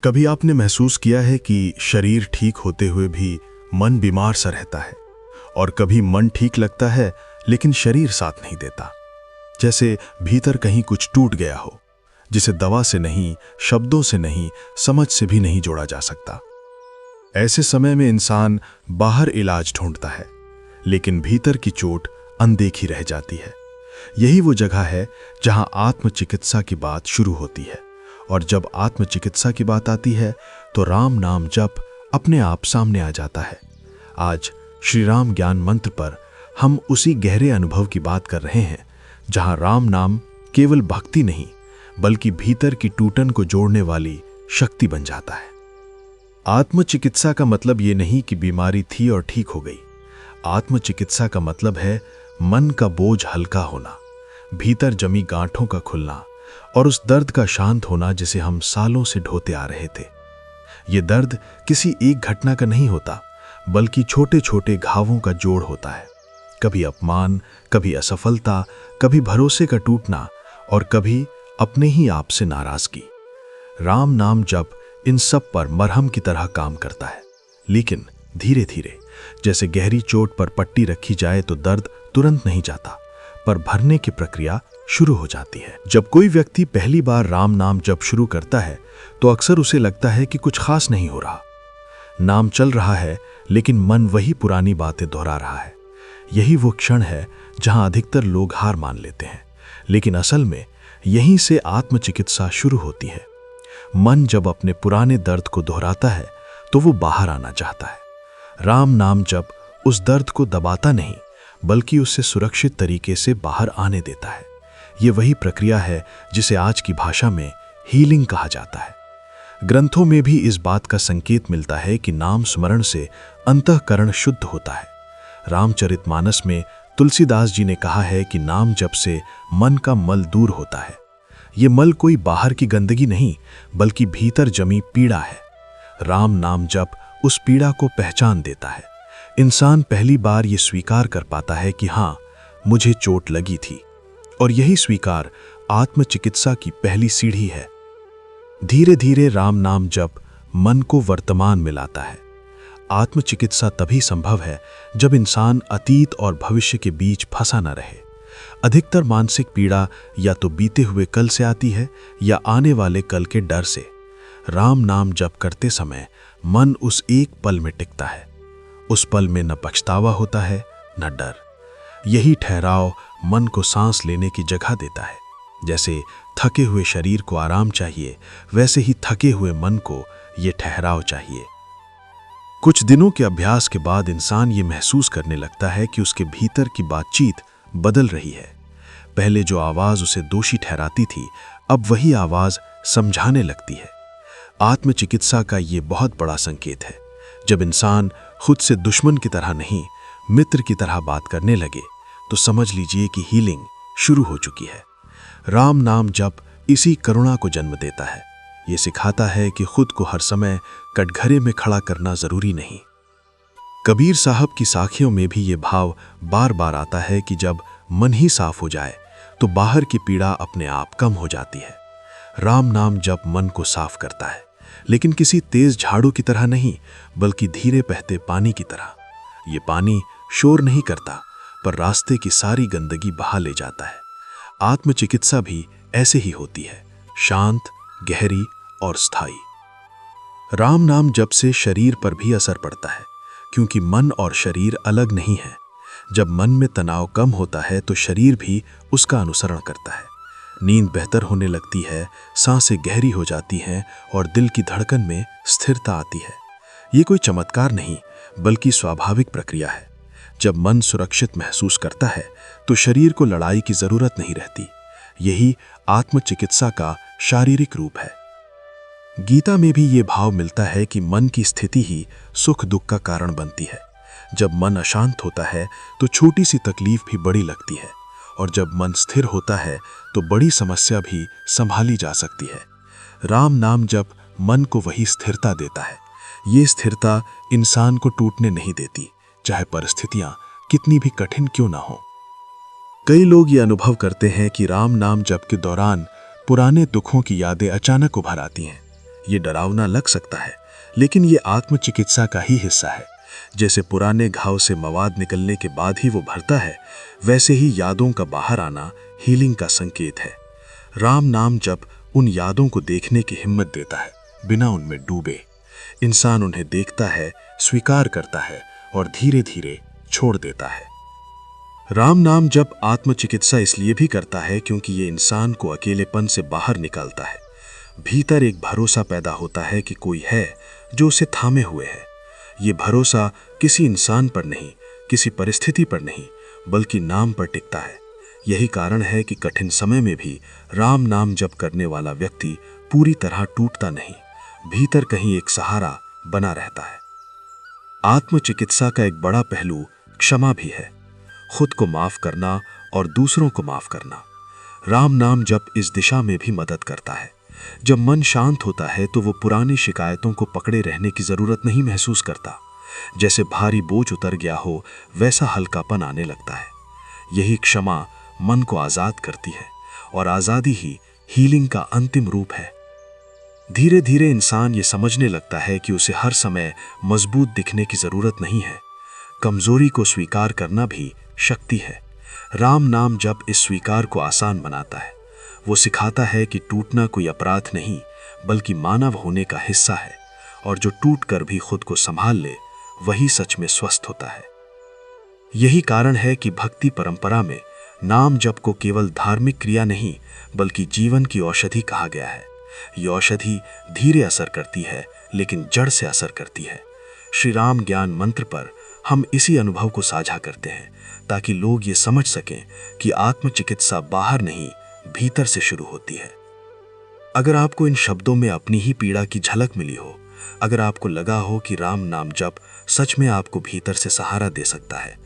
कभी आपने महसूस किया है कि शरीर ठीक होते हुए भी मन बीमार सा रहता है, और कभी मन ठीक लगता है लेकिन शरीर साथ नहीं देता। जैसे भीतर कहीं कुछ टूट गया हो, जिसे दवा से नहीं, शब्दों से नहीं, समझ से भी नहीं जोड़ा जा सकता। ऐसे समय में इंसान बाहर इलाज ढूंढता है, लेकिन भीतर की चोट अनदेखी रह जाती है। यही वो जगह है जहां आत्मचिकित्सा की बात शुरू होती है। और जब आत्मचिकित्सा की बात आती है तो राम नाम जप अपने आप सामने आ जाता है। आज श्री राम ज्ञान मंत्र पर हम उसी गहरे अनुभव की बात कर रहे हैं, जहां राम नाम केवल भक्ति नहीं, बल्कि भीतर की टूटन को जोड़ने वाली शक्ति बन जाता है। आत्मचिकित्सा का मतलब ये नहीं कि बीमारी थी और ठीक हो गई। आत्मचिकित्सा का मतलब है मन का बोझ हल्का होना, भीतर जमी गांठों का खुलना और उस दर्द का शांत होना जिसे हम सालों से ढोते आ रहे थे। ये दर्द किसी एक घटना का नहीं होता, बल्कि छोटे छोटे घावों का जोड़ होता है। कभी अपमान, कभी असफलता, कभी भरोसे का टूटना और कभी अपने ही आप से नाराजगी। राम नाम जप इन सब पर मरहम की तरह काम करता है, लेकिन धीरे धीरे। जैसे गहरी चोट पर पट्टी रखी जाए तो दर्द तुरंत नहीं जाता, पर भरने की प्रक्रिया शुरू हो जाती है। जब कोई व्यक्ति पहली बार राम नाम जप शुरू करता है तो अक्सर उसे लगता है कि कुछ खास नहीं हो रहा। नाम चल रहा है, लेकिन मन वही पुरानी बातें दोहरा रहा है। यही वो क्षण है जहां अधिकतर लोग हार मान लेते हैं, लेकिन असल में यहीं से आत्मचिकित्सा शुरू होती है। मन जब अपने पुराने दर्द को दोहराता है तो वो बाहर आना चाहता है। राम नाम जप उस दर्द को दबाता नहीं, बल्कि उससे सुरक्षित तरीके से बाहर आने देता है। ये वही प्रक्रिया है जिसे आज की भाषा में हीलिंग कहा जाता है। ग्रंथों में भी इस बात का संकेत मिलता है कि नाम स्मरण से अंतःकरण शुद्ध होता है। रामचरितमानस में तुलसीदास जी ने कहा है कि नाम जप से मन का मल दूर होता है। ये मल कोई बाहर की गंदगी नहीं, बल्कि भीतर जमी पीड़ा है। राम नाम जप उस पीड़ा को पहचान देता है। इंसान पहली बार ये स्वीकार कर पाता है कि हाँ, मुझे चोट लगी थी, और यही स्वीकार आत्मचिकित्सा की पहली सीढ़ी है। धीरे धीरे राम नाम जप मन को वर्तमान में लाता है। आत्मचिकित्सा तभी संभव है जब इंसान अतीत और भविष्य के बीच फंसा न रहे। अधिकतर मानसिक पीड़ा या तो बीते हुए कल से आती है या आने वाले कल के डर से। राम नाम जप करते समय मन उस एक पल में टिकता है। उस पल में न पछतावा होता है, न डर। यही ठहराव मन को सांस लेने की जगह देता है। जैसे थके हुए शरीर को आराम चाहिए, वैसे ही थके हुए मन को ये ठहराव चाहिए। कुछ दिनों के अभ्यास के बाद इंसान ये महसूस करने लगता है कि उसके भीतर की बातचीत बदल रही है। पहले जो आवाज उसे दोषी ठहराती थी, अब वही आवाज समझाने लगती है। आत्मचिकित्सा का ये बहुत बड़ा संकेत है। जब इंसान खुद से दुश्मन की तरह नहीं, मित्र की तरह बात करने लगे, तो समझ लीजिए कि हीलिंग शुरू हो चुकी है। राम नाम जप इसी करुणा को जन्म देता है। ये सिखाता है कि खुद को हर समय कटघरे में खड़ा करना जरूरी नहीं। कबीर साहब की साखियों में भी ये भाव बार बार आता है कि जब मन ही साफ हो जाए तो बाहर की पीड़ा अपने आप कम हो जाती है। राम नाम जप मन को साफ करता है, लेकिन किसी तेज झाड़ू की तरह नहीं, बल्कि धीरे बहते पानी की तरह। ये पानी शोर नहीं करता, पर रास्ते की सारी गंदगी बहा ले जाता है। आत्मचिकित्सा भी ऐसे ही होती है, शांत, गहरी और स्थायी। राम नाम जप से शरीर पर भी असर पड़ता है, क्योंकि मन और शरीर अलग नहीं है। जब मन में तनाव कम होता है तो शरीर भी उसका अनुसरण करता है। नींद बेहतर होने लगती है, सांसें गहरी हो जाती हैं और दिल की धड़कन में स्थिरता आती है। ये कोई चमत्कार नहीं, बल्कि स्वाभाविक प्रक्रिया है। जब मन सुरक्षित महसूस करता है तो शरीर को लड़ाई की जरूरत नहीं रहती। यही आत्मचिकित्सा का शारीरिक रूप है। गीता में भी ये भाव मिलता है कि मन की स्थिति ही सुख दुख का कारण बनती है। जब मन अशांत होता है तो छोटी सी तकलीफ भी बड़ी लगती है, और जब मन स्थिर होता है तो बड़ी समस्या भी संभाली जा सकती है। राम नाम जप मन को वही स्थिरता देता है। ये स्थिरता इंसान को टूटने नहीं देती, चाहे परिस्थितियां कितनी भी कठिन क्यों ना हो। कई लोग ये अनुभव करते हैं कि राम नाम जप के दौरान पुराने दुखों की यादें अचानक उभर आती हैं। ये डरावना लग सकता है, लेकिन ये आत्मचिकित्सा का ही हिस्सा है। जैसे पुराने घाव से मवाद निकलने के बाद ही वो भरता है, वैसे ही यादों का बाहर आना हीलिंग का संकेत है। राम नाम जप उन यादों को देखने की हिम्मत देता है, बिना उनमें डूबे। इंसान उन्हें देखता है, स्वीकार करता है और धीरे धीरे छोड़ देता है। राम नाम जप आत्मचिकित्सा इसलिए भी करता है क्योंकि ये इंसान को अकेलेपन से बाहर निकालता है। भीतर एक भरोसा पैदा होता है कि कोई है जो उसे थामे हुए है। ये भरोसा किसी इंसान पर नहीं, किसी परिस्थिति पर नहीं, बल्कि नाम पर टिकता है। यही कारण है कि कठिन समय में भी राम नाम जप करने वाला व्यक्ति पूरी तरह टूटता नहीं, भीतर कहीं एक सहारा बना रहता है। आत्मचिकित्सा का एक बड़ा पहलू क्षमा भी है, खुद को माफ करना और दूसरों को माफ करना। राम नाम जप इस दिशा में भी मदद करता है। जब मन शांत होता है तो वो पुरानी शिकायतों को पकड़े रहने की जरूरत नहीं महसूस करता। जैसे भारी बोझ उतर गया हो, वैसा हल्कापन आने लगता है। यही क्षमा मन को आजाद करती है और आजादी ही हीलिंग का अंतिम रूप है। धीरे धीरे इंसान ये समझने लगता है कि उसे हर समय मजबूत दिखने की जरूरत नहीं है। कमजोरी को स्वीकार करना भी शक्ति है। राम नाम जप इस स्वीकार को आसान बनाता है। वो सिखाता है कि टूटना कोई अपराध नहीं, बल्कि मानव होने का हिस्सा है, और जो टूट कर भी खुद को संभाल ले, वही सच में स्वस्थ होता है। यही कारण है कि भक्ति परंपरा में नाम जप को केवल धार्मिक क्रिया नहीं, बल्कि जीवन की औषधि कहा गया है। ये औषधि धीरे असर करती है, लेकिन जड़ से असर करती है। श्री राम ज्ञान मंत्र पर हम इसी अनुभव को साझा करते हैं, ताकि लोग ये समझ सकें कि आत्मचिकित्सा बाहर नहीं, भीतर से शुरू होती है। अगर आपको इन शब्दों में अपनी ही पीड़ा की झलक मिली हो, अगर आपको लगा हो कि राम नाम जप सच में आपको भीतर से सहारा दे सकता है,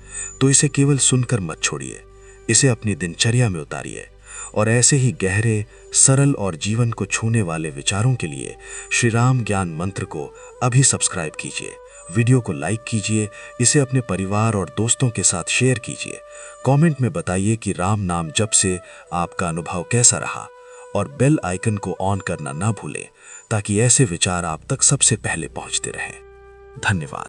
तो इसे केवल सुनकर मत छोड़िए, इसे अपनी दिनचर्या में उतारिए। और ऐसे ही गहरे, सरल और जीवन को छूने वाले विचारों के लिए श्री राम ज्ञान मंत्र को अभी सब्सक्राइब कीजिए, वीडियो को लाइक कीजिए, इसे अपने परिवार और दोस्तों के साथ शेयर कीजिए। कमेंट में बताइए कि राम नाम जप से आपका अनुभव कैसा रहा, और बेल आइकन को ऑन करना ना भूलें, ताकि ऐसे विचार आप तक सबसे पहले पहुंचते रहें। धन्यवाद।